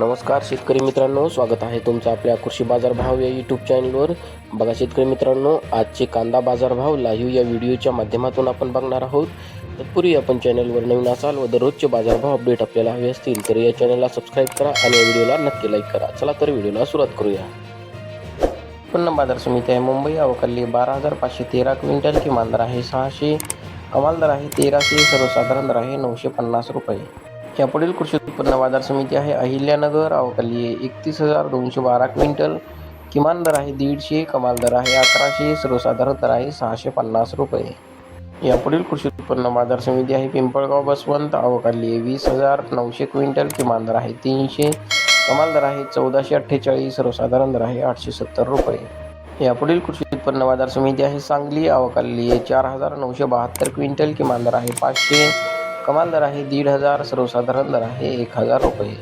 नमस्कार शेतकरी मित्रांनो, स्वागत आहे तुमचं आपल्या कृषी बाजार भाव या यूट्यूब चॅनलवर. बघा शेतकरी मित्रांनो, आजचे कांदा बाजार भाव लाईव्ह या व्हिडिओच्या माध्यमातून आपण बघणार आहोत. तत्पूर्वी आपण चॅनलवर नवीन असाल व दररोजचे बाजारभाव अपडेट आपल्याला हवे असतील तर या चॅनलला सबस्क्राईब करा आणि या व्हिडिओला नक्की लाईक करा. चला तर व्हिडिओला सुरुवात करूया. उत्पन्न बाजार समिती आहे मुंबई. अवकाली 12,513 क्विंटल, किमान दर आहे 600, कमाल दर आहे 1300, सर्वसाधारण दर आहे 950 रुपये. यापुढील कृषी उत्पन्न बाजार समिती आहे अहिल्यानगर. अवकाली 31,212 क्विंटल, किमान दर आहे 150, कमाल दर आहे 1100, सर्वसाधारण दर आहे 650 रुपये. यापुढील कृषी उत्पन्न बाजार समिती आहे पिंपळगाव बसवंत. अवकाली 20,900 क्विंटल, किमान दर आहे 300, कमाल दर आहे 1448, सर्वसाधारण दर आहे 870 रुपये. यापुढील कृषी उत्पन्न बाजार समिती आहे सांगली. अवकाली 4,972 क्विंटल, किमान दर आहे 500, कमाल दर आहे 1,500, सर्वसाधारण दर आहे 1,000 रुपये.